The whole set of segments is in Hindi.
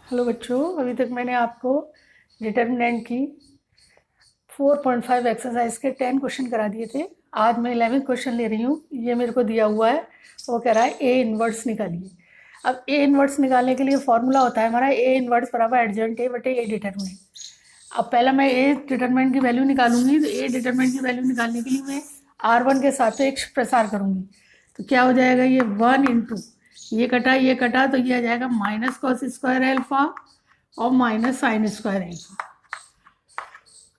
हेलो बच्चों, अभी तक मैंने आपको डिटर्मिनेंट की 4.5 एक्सरसाइज के 10 क्वेश्चन करा दिए थे। आज मैं 11th क्वेश्चन ले रही हूँ। ये मेरे को दिया हुआ है, वो कह रहा है ए इन्वर्स निकालिए। अब ए इन्वर्स निकालने के लिए फॉर्मूला होता है हमारा ए इन्वर्स बराबर एडजॉइंट ए बटे ए डिटर्मिनेंट। अब पहला मैं ए डिटर्मिनेंट की वैल्यू निकालूंगी, तो ए डिटर्मिनेंट की वैल्यू निकालने के लिए मैं R1 के सापेक्ष प्रसार करूंगी। तो क्या हो जाएगा, ये 1 इंटू ये कटा तो ये आ जाएगा माइनस कॉस स्क्वायर एल्फा और माइनस साइन स्क्वायर एल्फा।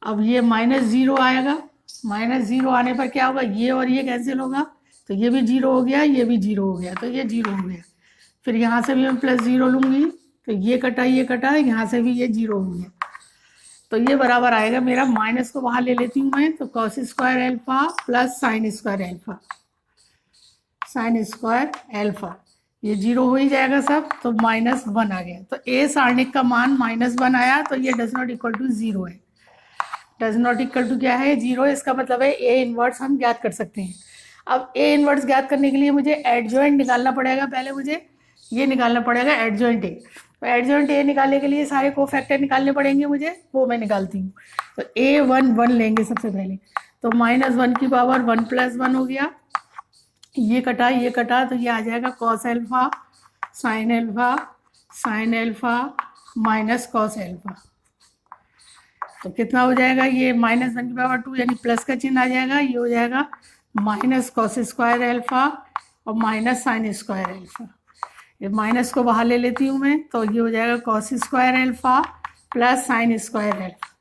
अब ये माइनस जीरो आएगा, माइनस जीरो आने पर क्या होगा, ये और ये कैंसिल होगा, तो ये भी जीरो हो गया, ये भी जीरो हो गया, तो ये जीरो हो गया। फिर यहाँ से भी मैं प्लस जीरो लूँगी, तो ये कटा यहाँ से भी ये जीरो हो गया। तो ये बराबर आएगा मेरा, माइनस को बाहर ले लेती हूँ मैं, तो cos square alpha plus sine square alpha, sine square alpha, ये जीरो हो ही जाएगा सब, तो -1 आ गया। तो ए सारणिक का मान -1 आया, तो ये does not equal to zero है। डज नॉट इक्वल टू क्या है, जीरो। इसका मतलब है ए इनवर्स हम ज्ञात कर सकते हैं। अब ए इनवर्स ज्ञात करने के लिए मुझे एडजॉइंट निकालना पड़ेगा। पहले मुझे ये निकालना पड़ेगा एडजॉइंट ए। तो एडजॉइंट ए निकालने के लिए सारे कोफैक्टर निकालने पड़ेंगे मुझे, वो मैं निकालती हूँ। तो A1 लेंगे सबसे पहले, तो -1 की पावर 1 + 1 हो गया। ये कटा तो ये आ जाएगा cos alpha sine alpha minus cos alpha. तो कितना हो जाएगा, ये -1 की पावर 2 यानी प्लस का चिन्ह आ जाएगा, ये हो जाएगा माइनस कॉस स्क्वायर एल्फा और माइनस साइन स्क्वायर एल्फा। ये माइनस को बाहर ले लेती हूँ मैं, तो ये हो जाएगा cos square alpha plus sine square alpha,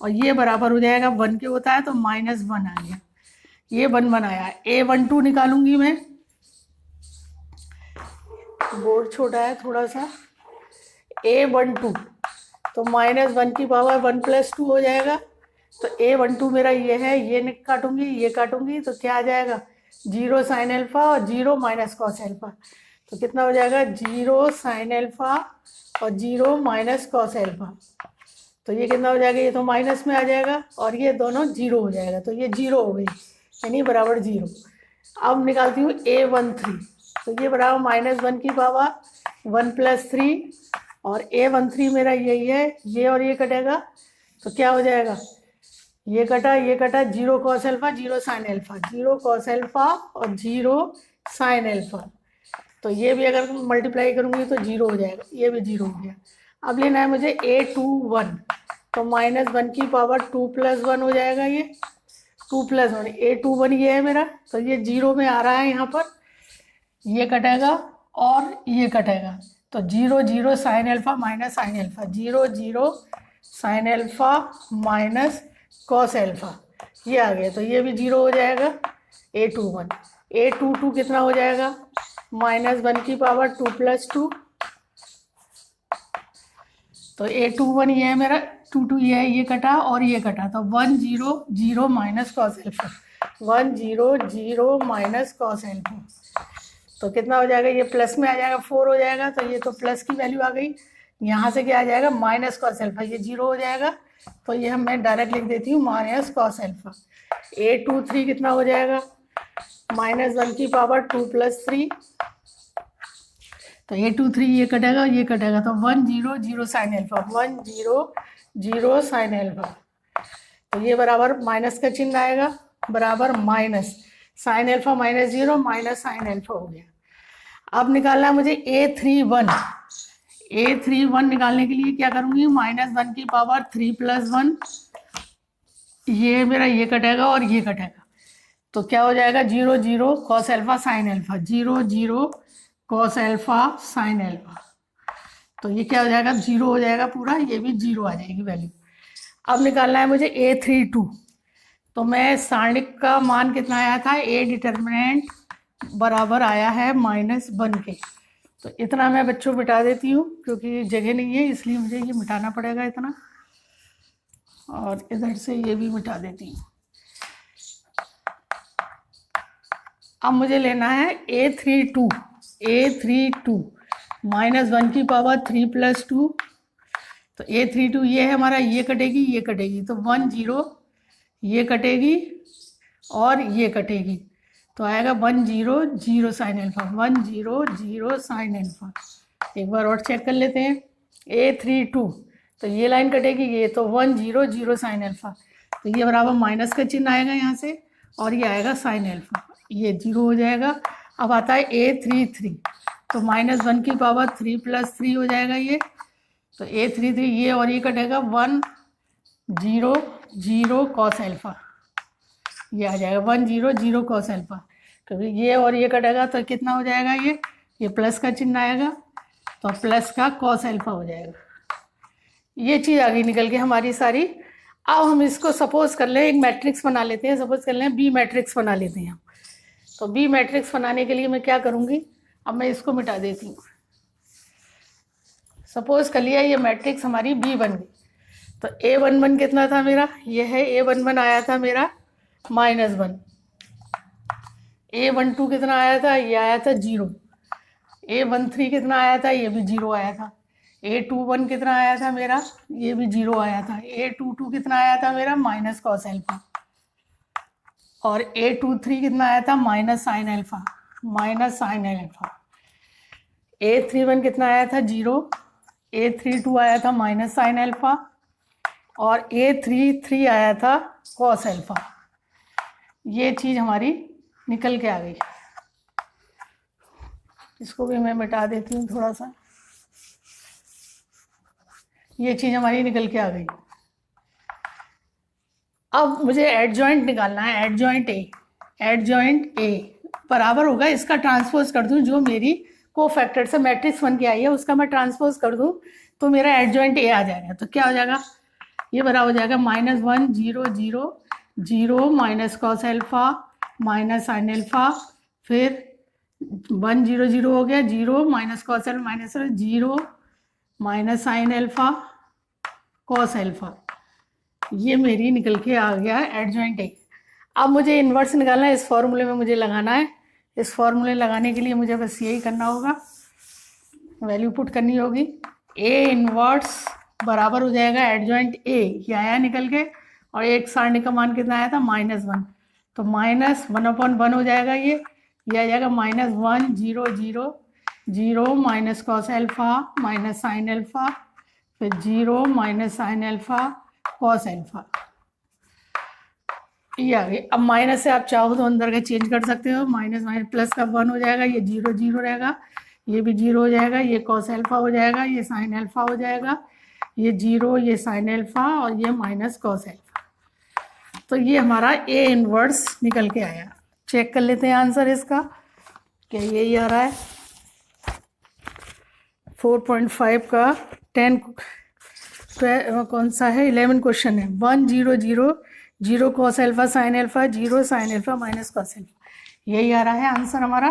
और ये बराबर हो जाएगा 1 के होता है, तो -1 आ गया। ये 1 बनाया। A12 निकालूंगी मैं, बोर्ड छोटा है थोड़ा सा। A12 तो -1 की पावर 1 + 2 हो जाएगा। तो A12 मेरा ये है, ये काटूंगी तो क्या आ जाएगा, 0 साइन एल्फा और 0 माइनस कॉस एल्फा। तो कितना हो जाएगा, 0 साइन एल्फा और 0 माइनस कॉस एल्फा। तो ये कितना हो जाएगा, ये तो माइनस में आ जाएगा और ये दोनों जीरो हो जाएगा, तो ये जीरो हो गई यानी बराबर जीरो। अब निकालती हूँ A13, तो ये बराबर -1 की पावर 1 + 3 और A13 मेरा यही है, ये और ये कटेगा तो क्या हो जाएगा, ये कटा 0 cos alpha 0 sine alpha, 0 cos alpha और 0 साइन एल्फा। तो ये भी अगर मल्टीप्लाई करूँगी तो जीरो हो जाएगा, ये भी जीरो हो गया। अब लेना है मुझे A21, तो -1 की पावर 2 + 1 हो जाएगा, ये 2 + 1 A21 ये है मेरा, तो ये जीरो में आ रहा है यहाँ पर, ये कटेगा और ये कटेगा, तो 0 0 sine alpha minus sine alpha, 0 0 sine alpha minus cos alpha, ये आ गया, तो ये भी जीरो हो जाएगा। A22 कितना हो जाएगा, -1 की पावर 2 + 2, तो A21 ये है मेरा, 2 ये है, ये कटा और ये कटा, तो 1 0 0 minus cos alpha, 1 0 0 minus cos alpha. तो कितना हो जाएगा, ये प्लस में आ जाएगा, 4 हो जाएगा, तो ये तो प्लस की वैल्यू आ गई। यहाँ से क्या आ जाएगा, माइनस कॉस एल्फा, ये जीरो हो जाएगा, तो ये हम मैं डायरेक्ट लिख देती हूँ माइनस कॉस एल्फा। A23 कितना हो जाएगा, -1 की पावर 2 + 3, तो A23 ये कटेगा, तो 1 0 0 साइन एल्फा, 1 0 0 साइन एल्फा, तो ये बराबर माइनस का चिन्ह आएगा, बराबर minus sine alpha -0 minus sine alpha हो गया। अब निकालना है मुझे A31 निकालने के लिए क्या करूँगी, -1 की पावर 3 + 1, ये मेरा ये कटेगा और ये कटेगा, तो क्या हो जाएगा, 0 0 cos alpha sine alpha, 0 0 cos alpha sine alpha, तो ये क्या हो जाएगा, जीरो हो जाएगा पूरा, ये भी जीरो आ जाएगी वैल्यू। अब निकालना है मुझे A32, तो मैं सारणिक का मान कितना आया था, ए डिटर्मिनेंट बराबर आया है -1 के, तो इतना मैं बच्चों मिटा देती हूँ क्योंकि जगह नहीं है, इसलिए मुझे ये मिटाना पड़ेगा इतना, और इधर से ये भी मिटा देती हूँ। अब मुझे लेना है A32 -1 की पावर 3 + 2, तो A32 ये है हमारा, ये कटेगी, तो 1 0 ये कटेगी और ये कटेगी, तो आएगा 1 0 0 साइन एल्फा, 1 0 0 साइन एल्फा। एक बार और चेक कर लेते हैं, A32, तो ये लाइन कटेगी, ये तो 1 0 0 साइन अल्फा, तो ये बराबर माइनस का चिन्ह आएगा यहाँ से, और ये आएगा साइन अल्फा, ये 0 हो जाएगा। अब आता है A33, तो -1 की पावर 3 + 3 हो जाएगा ये, तो A33 ये और ये कटेगा 1 0 0 कॉस अल्फा, ये आ जाएगा 1 0 0 कॉस अल्फा, क्योंकि ये और ये कटेगा तो कितना हो जाएगा, ये प्लस का चिन्ह आएगा, तो प्लस का कॉस अल्फा हो जाएगा। ये चीज़ आगे निकल के हमारी सारी। अब हम इसको सपोज कर लें एक मैट्रिक्स बना लेते हैं, सपोज कर लें बी मैट्रिक्स बना लेते हैं। तो बी मैट्रिक्स बनाने के लिए मैं क्या करूँगी, अब मैं इसको मिटा देती हूँ। सपोज कर लिया ये मैट्रिक्स हमारी बी बन गई, तो A11 कितना था मेरा, ये है A11 आया था मेरा -1, A12 कितना आया था, ये आया था 0, A13 कितना आया था, ये भी 0 आया था, A21 कितना आया था मेरा, ये भी 0 आया था, A22 कितना आया था मेरा माइनस कॉस अल्फा, और A23 कितना आया था माइनस साइन अल्फा, A31 कितना आया था 0, A32 आया था माइनस साइन अल्फा, और A33 आया था कॉस अल्फा। ये चीज़ हमारी निकल के आ गई। इसको भी मैं मिटा देती हूँ थोड़ा सा, ये चीज़ हमारी निकल के आ गई। अब मुझे एडजॉइंट निकालना है, एडजॉइंट ए बराबर होगा, इसका ट्रांसपोज कर दूँ, जो मेरी कोफैक्टर से मैट्रिक्स बन के आई है उसका मैं ट्रांसपोज कर दूँ तो मेरा एडजॉइंट ए आ जाएगा। तो क्या हो जाएगा, ये बराबर हो जाएगा -1 0 0 0 minus cos alpha minus sine alpha, फिर 1 0 0 हो गया, 0 minus cos alpha minus 0 minus sine alpha cos alpha, ये मेरी निकल के आ गया एडजॉइंट ए। अब मुझे इन्वर्स निकालना है, इस फॉर्मूले में मुझे लगाना है। इस फॉर्मूले लगाने के लिए मुझे बस यही करना होगा, वैल्यू पुट करनी होगी। ए इन्वर्स बराबर हो जाएगा एडजॉइंट ए, ये आया निकल के, और एक सारणी का मान कितना आया था -1, तो -1/1 हो जाएगा, ये आ जाएगा -1 0 0 0 minus cos alpha minus sine alpha, फिर 0 minus sine alpha cos alpha, ये आ गई। अब माइनस से आप चाहो तो अंदर का चेंज कर सकते हो, माइनस प्लस का 1 हो जाएगा, ये 0 0 रहेगा, ये भी 0 हो जाएगा, ये कॉस अल्फा हो जाएगा, ये साइन अल्फा हो जाएगा, ये 0 ये साइन अल्फा, और ये माइनस कॉस अल्फा। तो ये हमारा ए इनवर्स निकल के आया। चेक कर लेते हैं आंसर इसका, क्या यही आ रहा है। 4.5 का 10 कौन सा है, 11 क्वेश्चन है। 1 0 0 0 cos alpha sine alpha, 0 sine alpha minus cos alpha, यही आ रहा है आंसर हमारा।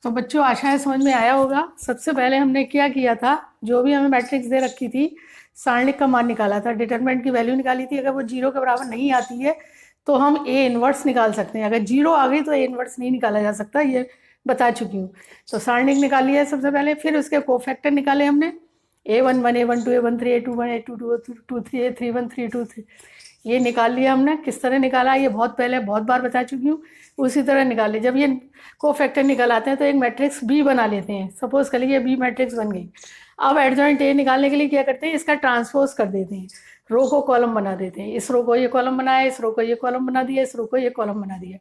तो बच्चों आशा है समझ में आया होगा। सबसे पहले हमने क्या किया था, जो भी हमें मैट्रिक्स दे रखी थी सारणिक का मान निकाला था, डिटरमिनेंट की वैल्यू निकाली थी। अगर वो 0 के बराबर नहीं आती है तो हम ए इनवर्स निकाल सकते हैं, अगर 0 आ गई तो ए इनवर्स नहीं निकाला जा सकता, ये बता चुकी हूँ। तो सारणिक निकाली है सबसे पहले, फिर उसके कोफैक्टर निकाले हमने, A11 A12 A13 A21 A22 A23 A31 323, ये निकाल लिया हमने। किस तरह निकाला ये बहुत पहले बहुत बार बता चुकी हूँ, उसी तरह निकाले। जब ये कोफैक्टर निकाल आते हैं तो एक मैट्रिक्स बी बना लेते हैं, सपोज कर लीजिए बी मैट्रिक्स बन गई। अब एडजॉइंट ए निकालने के लिए क्या करते हैं, इसका ट्रांसपोज कर देते हैं, रो को कॉलम बना देते हैं। इस रो को ये कॉलम बनाया, इस रो को ये कॉलम बना दिया, इस रो को ये कॉलम बना दिया।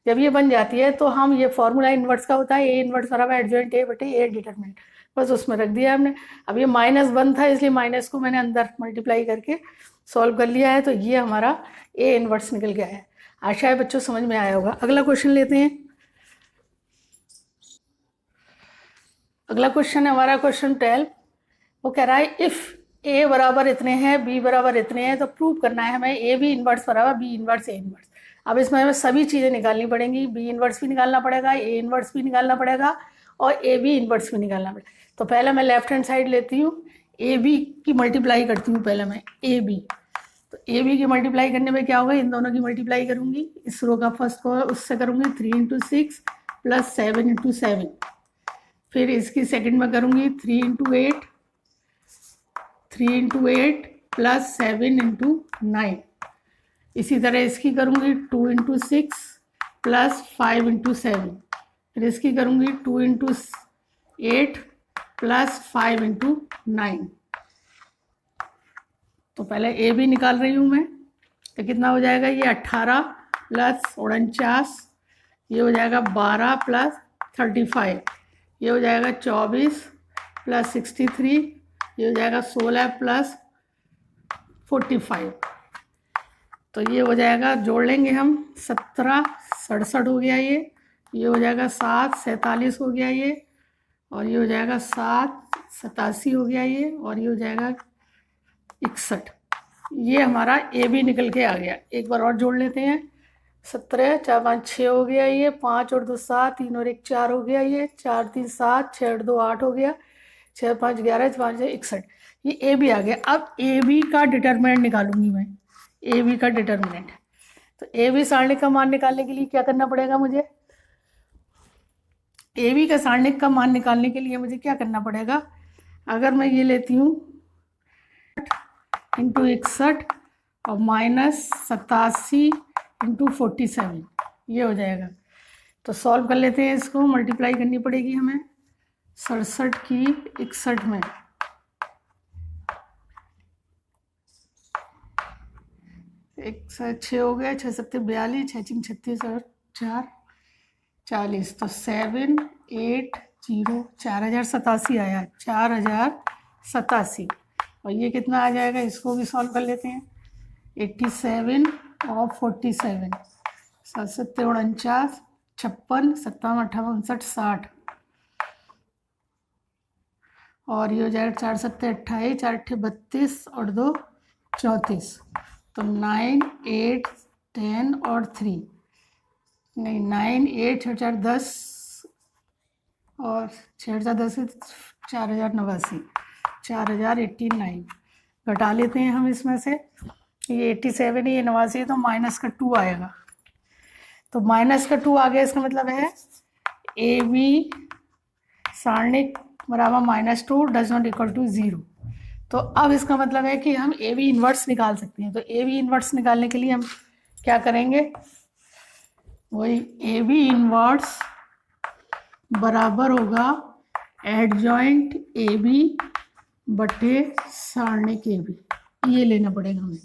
जब ये बन जाती है तो हम, ये फॉर्मूला इन्वर्स का होता है, ए इन्वर्स बराबर एडजॉइंट ए बटे ए डिटरमिनेंट, बस उसमें रख दिया हमने। अब ये -1 था इसलिए माइनस को मैंने अंदर मल्टीप्लाई करके सॉल्व कर लिया है, तो ये हमारा ए इन्वर्स निकल गया है। आशा है बच्चों समझ में आया होगा। अगला क्वेश्चन लेते हैं। अगला क्वेश्चन है हमारा क्वेश्चन 12। वो कह रहा है इफ़ ए बराबर इतने हैं बी बराबर इतने हैं तो प्रूव करना है हमें ए बी इन्वर्स बराबर बी इन्वर्स ए इन्वर्स। अब इसमें हमें सभी चीज़ें निकालनी पड़ेंगी, बी इन्वर्स भी निकालना पड़ेगा, ए इन्वर्स भी निकालना पड़ेगा, और ए बी इन्वर्स भी निकालना पड़ेगा। तो पहले मैं लेफ्ट हैंड साइड लेती हूँ, ए बी की मल्टीप्लाई करती हूँ पहले मैं, ए बी। तो ए बी की मल्टीप्लाई करने में क्या होगा, इन दोनों की मल्टीप्लाई करूँगी, इस रो का फर्स्ट को उससे करूँगी 3 × 6 + 7 × 7, फिर इसकी सेकंड में करूँगी 3 × 8 + 7 × 9, इसी तरह इसकी करूँगी 2 × 6 + 5 × 7, फिर इसकी करूँगी 2 × 8 + 5 × 9, तो पहले ए बी निकाल रही हूँ मैं, तो कितना हो जाएगा ये 18 प्लस 49, ये हो जाएगा 12 प्लस 35, ये हो जाएगा 24 प्लस 63, ये हो जाएगा 16 प्लस 45। तो ये हो जाएगा, जोड़ लेंगे हम, 17 67 हो गया ये हो जाएगा 7 47 हो गया ये, और ये हो जाएगा 7 87 हो गया ये, और ये हो जाएगा 61। ये हमारा ए बी निकल के आ गया। एक बार और जोड़ लेते हैं, 17 4 5 6 हो गया ये, 5 और 2 7, 3 और 1 4 हो गया ये, 4 3 7, 6 और 2 8 हो गया, 6 5 11, 5 61। ये ए बी आ गया। अब ए बी का डिटरमिनेंट निकालूंगी मैं, ए बी का डिटरमिनेंट। तो ए बी सारणिक का मान निकालने के लिए क्या करना पड़ेगा मुझे? ए बी का सारणिक का मान निकालने के लिए मुझे क्या करना पड़ेगा? अगर मैं ये लेती हूँ इंटू 61 और माइनस 87 इंटू 47, ये हो जाएगा। तो सॉल्व कर लेते हैं इसको, मल्टीप्लाई करनी पड़ेगी हमें 67 की 61 में। एक 6 हो गया, 6 7 42, 6 3 36 और 4 40। तो 7 8 0 4087 आया, 4087। और ये कितना आ जाएगा, इसको भी सॉल्व कर लेते हैं। 87 और 47, 7 7 49, 56, 57 58 59 60, और ये हो जाएगा 4 7 28, 4 8 32 और 2 34। तो 9 8 10 और 3 नहीं 9 8 6 4 10 और 6 4 10 4089, 4089 घटा लेते हैं हम इसमें से। ये 87 है, ये 89 है, तो माइनस का 2 आएगा। तो माइनस का 2 आ गया, इसका मतलब है ए बी सारणिक बराबर -2 डज नॉट इक्वल टू 0। तो अब इसका मतलब है कि हम ए बी इन्वर्स निकाल सकते हैं। तो ए बी इन्वर्स निकालने के लिए हम क्या करेंगे? वही ए बी इन्वर्स बराबर होगा एडजॉइंट ए बी बटे सारणिक ए बी, ये लेना पड़ेगा हमें।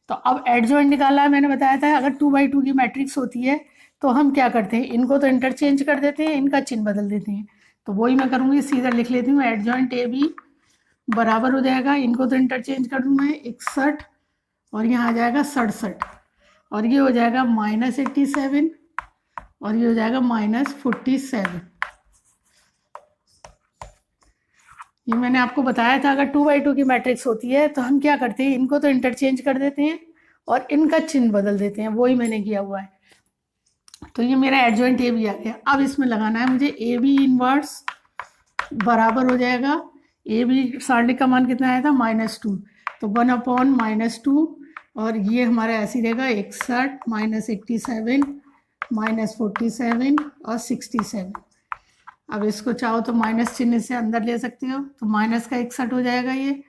तो अब एडजॉइंट निकालना है, मैंने बताया था अगर 2x2 की मैट्रिक्स होती है तो हम क्या करते हैं, इनको तो इंटरचेंज कर देते हैं, इनका चिन्ह बदल देते हैं। तो वही मैं करूँगी, सीधा लिख लेती हूँ, एडजॉइंट ए बी बराबर हो जाएगा, इनको तो इंटरचेंज कर दूँ मैं, 61 और यहाँ आ जाएगा 67, और ये हो जाएगा -87 और ये हो जाएगा -47। ये मैंने आपको बताया था अगर 2x2 की मैट्रिक्स होती है तो हम क्या करते हैं, इनको तो इंटरचेंज कर देते हैं और इनका चिन्ह बदल देते हैं, वही मैंने किया हुआ है। तो ये मेरा एडजॉइंट ए बी आ गया। अब इसमें लगाना है मुझे ए बी इनवर्स बराबर हो जाएगा, ए बी सारणिक का मान कितना आया था -2, तो 1/-2, और ये हमारा ऐसे ही रहेगा 61 -87 -47 और 67। अब इसको चाहो तो माइनस चिन्ह से अंदर ले सकते हो, तो माइनस का 61 हो जाएगा ये,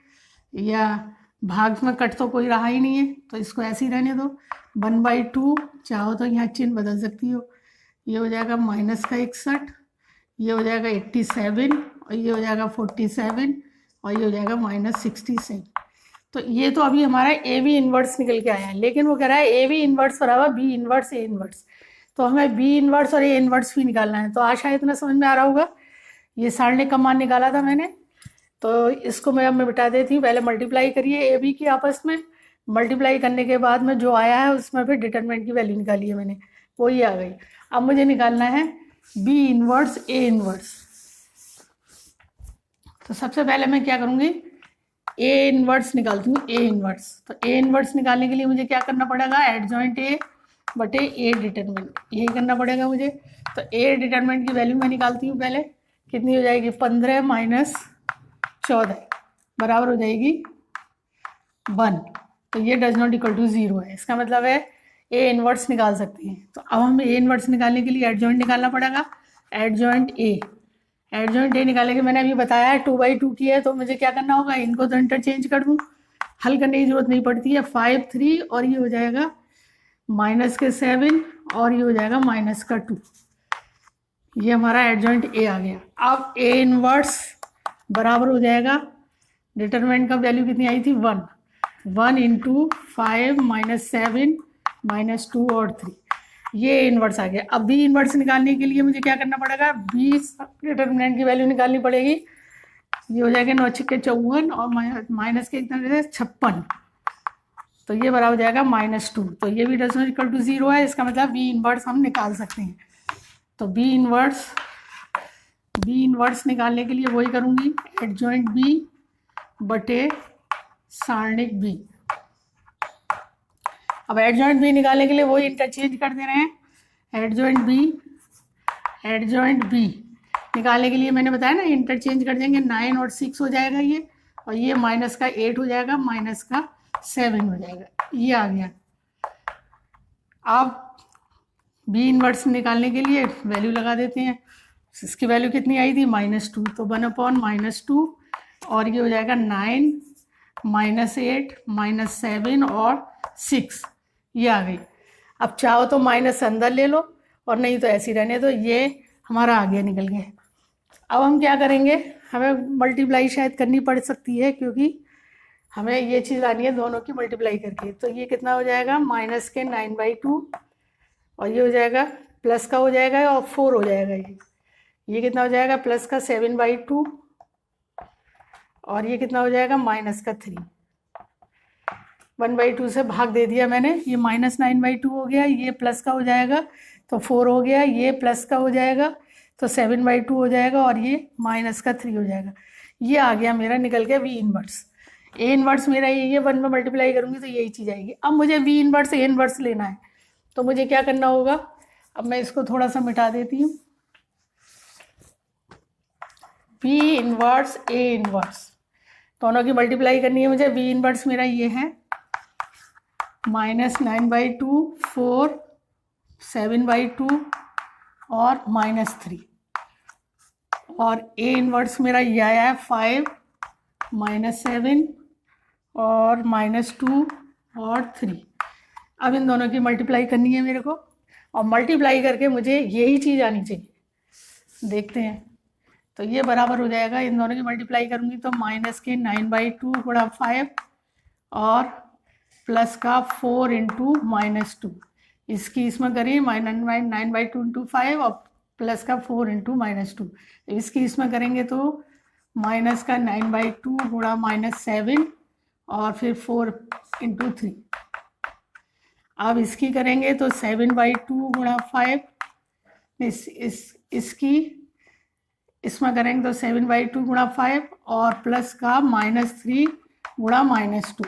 या भाग में कट तो कोई रहा ही नहीं है तो इसको ऐसे ही रहने दो। 1/2 चाहो तो यहाँ चिन्ह बदल सकती हो, ये हो जाएगा माइनस का 61, ये हो जाएगा 87 और ये हो जाएगा 47 और ये हो जाएगा -67। तो ये तो अभी हमारा ए बी इन्वर्स निकल के आया है, लेकिन वो कह रहा है ए बी इन्वर्स बराबर बी इन्वर्स ए इन्वर्स। तो हमें बी इन्वर्स और ए इन्वर्स भी निकालना है। तो आशा इतना समझ में आ रहा होगा। ये सारणिक का मान निकाला था मैंने, तो इसको मैं बिठा देती हूँ। पहले मल्टीप्लाई करिए ए बी की आपस में, मल्टीप्लाई करने के बाद में जो आया है उसमें फिर डिटरमिनेंट की वैल्यू निकाली है मैंने, वही आ गई। अब मुझे निकालना है बी इन्वर्स ए इन्वर्स। तो सबसे पहले मैं क्या करूँगी, ए इन्वर्स निकालती हूँ, ए इन्वर्स। तो ए इन्वर्स निकालने के लिए मुझे क्या करना पड़ेगा, एडजॉइंट ए बटे ए डिटरमिनेंट, यही करना पड़ेगा मुझे। तो ए डिटरमिनेंट की वैल्यू मैं निकालती हूँ पहले, कितनी हो जाएगी, 15 - 14 बराबर हो जाएगी 1। तो ये डज नॉट इक्वल टू 0 है, इसका मतलब है ए इन्वर्स निकाल सकते हैं। तो अब हमें ए इन्वर्स निकालने के लिए एडजॉइंट निकालना पड़ेगा, एडजॉइंट ए। एडजॉइंट ए निकालने के मैंने अभी बताया है 2/2 की है, तो मुझे क्या करना होगा, इनको तो इंटरचेंज कर दूँ, हल करने की जरूरत नहीं पड़ती है। 5 3 और ये हो जाएगा -7 और ये हो जाएगा -2। ये हमारा एडजॉइंट ए आ गया। अब ए इन्वर्स बराबर हो जाएगा, डिटरमिनेंट का वैल्यू कितनी आई थी, 1। 1 इंटू 5 माइनस 7 माइनस 2 और 3, ये इन्वर्स आ गया। अब बी इन्वर्स निकालने के लिए मुझे क्या करना पड़ेगा, बी डिटर्मिनेंट की वैल्यू निकालनी पड़ेगी। ये हो जाएगा 9 छक्के 54 और माइनस के इतना 56, तो ये बराबर हो जाएगा -2। तो ये भी डज नॉट इक्वल टू 0 है, इसका मतलब बी इन्वर्स हम निकाल सकते हैं। तो बी इन्वर्स निकालने के लिए वही करूँगी, एडजॉइंट बी बटे सारणिक बी। अब एडजॉइंट बी निकालने के लिए वही इंटरचेंज कर दे रहे हैं, एडजॉइंट बी निकालने के लिए मैंने बताया ना, इंटरचेंज कर देंगे, 9 और 6 हो जाएगा ये, और ये माइनस का 8 हो जाएगा, माइनस का 7 हो जाएगा, ये आ गया। अब बी इन्वर्स निकालने के लिए वैल्यू लगा देते हैं, इसकी वैल्यू कितनी आई थी, -2, तो 1/-2, और ये हो जाएगा 9 -8 -7 और 6, ये आ गई। अब चाहो तो माइनस अंदर ले लो और नहीं तो ऐसे ही रहने दो, ये हमारा आगे निकल गया। अब हम क्या करेंगे, हमें मल्टीप्लाई शायद करनी पड़ सकती है, क्योंकि हमें ये चीज़ लानी है दोनों की मल्टीप्लाई करके। तो ये कितना हो जाएगा, माइनस के 9/2, और ये हो जाएगा प्लस का हो जाएगा और 4 हो जाएगा, ये कितना हो जाएगा, प्लस का 7/2, और ये कितना हो जाएगा, माइनस का 3। 1/2 से भाग दे दिया मैंने, ये -9/2 हो गया, ये प्लस का हो जाएगा तो 4 हो गया, ये प्लस का हो जाएगा तो 7/2 हो जाएगा, और ये माइनस का 3 हो जाएगा। ये आ गया मेरा, निकल गया वी इन्वर्स। ए इन्वर्स मेरा ये 1 में मल्टीप्लाई करूँगी तो यही चीज़ आएगी। अब मुझे वी इन्वर्स ए इन्वर्स लेना है, तो मुझे क्या करना होगा, अब मैं इसको थोड़ा सा मिटा देती हूँ। वी इन्वर्स ए इन्वर्स दोनों की मल्टीप्लाई करनी है मुझे। वी इन्वर्स मेरा ये है -9/2, 4, 7/2 और -3, और ए इन्वर्स मेरा ये आया है 5 -7 और -2 और 3। अब इन दोनों की मल्टीप्लाई करनी है मेरे को, और मल्टीप्लाई करके मुझे यही चीज़ आनी चाहिए, देखते हैं। तो ये बराबर हो जाएगा, इन दोनों की मल्टीप्लाई करूँगी तो माइनस के 9/2 गुणा 5 और प्लस का 4 इंटू -2, इसकी इसमें करें -9/2 इंटू 5 और प्लस का 4 इंटू -2, इसकी इसमें करेंगे तो माइनस का 9/2 गुणा -7 और फिर 4 इंटू 3। अब इसकी करेंगे तो 7/2 गुणा 5, इसकी इसमें करेंगे तो 7/2 गुणा 5 और प्लस का -3 गुणा -2,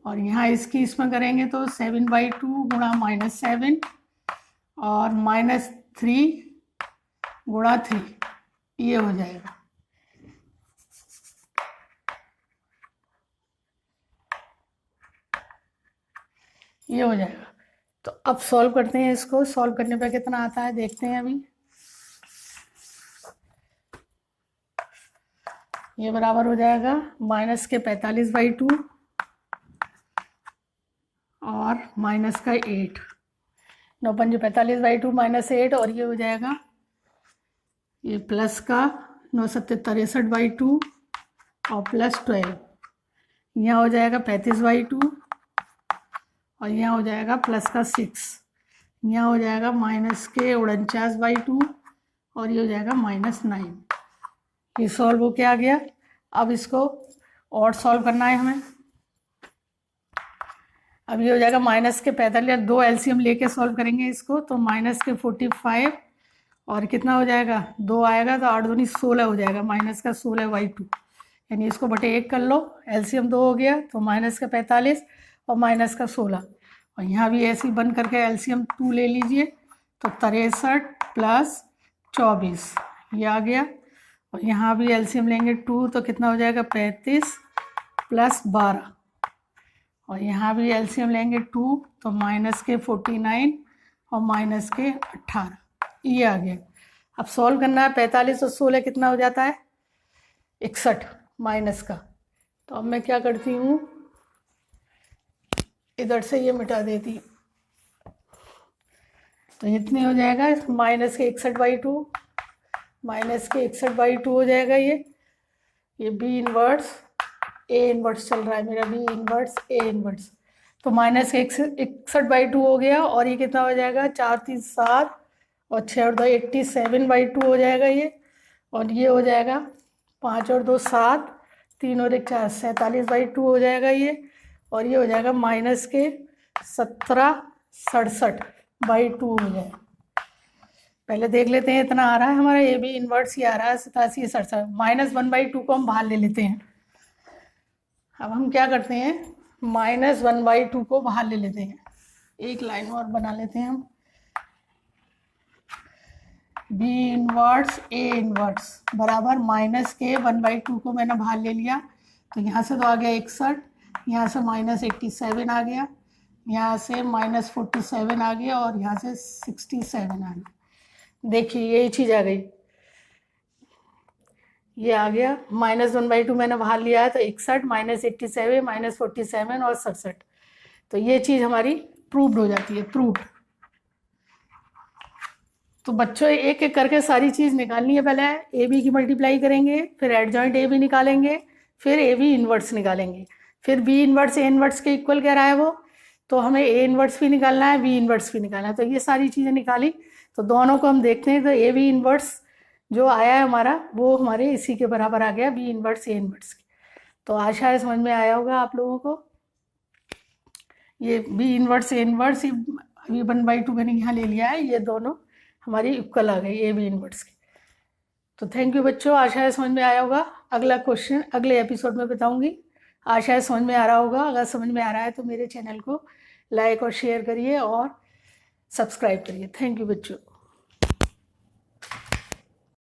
और यहाँ इसकी इसमें करेंगे तो 7/2 गुणा -7 और -3 गुणा 3, ये हो जाएगा। ये हो जाएगा। तो अब सॉल्व करते हैं इसको, सॉल्व करने पे कितना आता है देखते हैं। अभी ये बराबर हो जाएगा माइनस के 45/2 और माइनस का 8, 9 पंजे 45/2 -8, और ये हो जाएगा ये प्लस का 9 सत्ते 63/2 और प्लस 12, यहाँ हो जाएगा 35/2 और यहाँ हो जाएगा प्लस का 6, यहाँ हो जाएगा माइनस के 49/2 और ये हो जाएगा -9। ये सॉल्व हो के आ गया। अब इसको और सॉल्व करना है हमें। अब ये हो जाएगा माइनस के 45, 2 एलसीएम लेके सॉल्व करेंगे इसको, तो माइनस के 45 और कितना हो जाएगा, 2 आएगा तो 8 दूनी 16 हो जाएगा, माइनस का 16/2, यानी इसको बटे 1 कर लो, एलसीएम 2 हो गया तो माइनस का 45 और माइनस का 16, और यहाँ भी ऐसे ही बंद करके एलसीएम 2 ले लीजिए, तो 63 प्लस 24 ये आ गया, और यहाँ भी एलसीएम लेंगे 2 तो कितना हो जाएगा 35 प्लस 12, और यहाँ भी एलसीएम लेंगे 2 तो माइनस के 49 और माइनस के 18, ये आ गया। अब सॉल्व करना है, 45 और 16 कितना हो जाता है 61 माइनस का। तो अब मैं क्या करती हूँ, इधर से ये मिटा देती, तो इतने हो जाएगा माइनस के 61/2, माइनस के 61/2 हो जाएगा ये बी इनवर्स ए इन्वर्स चल रहा है मेरा, बी इन्वर्स ए इन्वर्स। तो -61/2 हो गया, और ये कितना हो जाएगा, 4 3 7 और 6 और 2 87/2 हो जाएगा ये। और ये हो जाएगा 5 और 2 7, 3 और 1 4 47/2 हो जाएगा ये। और ये हो जाएगा -17/67/2 हो जाएगा। पहले देख लेते हैं इतना आ रहा है हमारा, ये भी इन्वर्स ही आ रहा है 87/67। -1/2 को हम बाहर ले लेते हैं। अब हम क्या करते हैं, -1/2 को बाहर ले लेते हैं। एक लाइन और बना लेते हैं हम, बी इन्वर्स ए इन्वर्स बराबर -1/2 को मैंने बाहर ले लिया। तो यहाँ से तो आ गया 61, यहाँ से -87 आ गया, यहाँ से -47 आ गया, और यहाँ से 67 आ गया। देखिए यही चीज़ आ गई, ये आ गया। -1/2 मैंने बाहर लिया है, तो 61 -87 -47 और 67। तो ये चीज़ हमारी प्रूव्ड हो जाती है, प्रूव्ड। तो बच्चों एक एक करके सारी चीज़ निकालनी है। पहले ए बी की मल्टीप्लाई करेंगे, फिर एडजॉइंट ए बी निकालेंगे, फिर ए बी इन्वर्स निकालेंगे, फिर बी इन्वर्स ए इन्वर्स के इक्वल कह रहा है वो, तो हमें ए इन्वर्स भी निकालना है, बी इन्वर्स भी निकालना है। तो ये सारी चीज़ें निकाली, तो दोनों को हम देखते हैं। तो ए बी इन्वर्स जो आया है हमारा, वो हमारे इसी के बराबर आ गया, बी इन्वर्स ए इन्वर्स के। तो आशा है समझ में आया होगा आप लोगों को। ये बी इन्वर्स ए इन्वर्स अभी 1/2 मैंने यहाँ ले लिया है, ये दोनों हमारी इक्वल आ गई ए बी इन्वर्स की। तो थैंक यू बच्चों, आशा है समझ में आया होगा। अगला क्वेश्चन अगले एपिसोड में बताऊंगी। आशा है समझ में आ रहा होगा। अगर समझ में आ रहा है तो मेरे चैनल को लाइक और शेयर करिए और सब्सक्राइब करिए। थैंक यू बच्चों।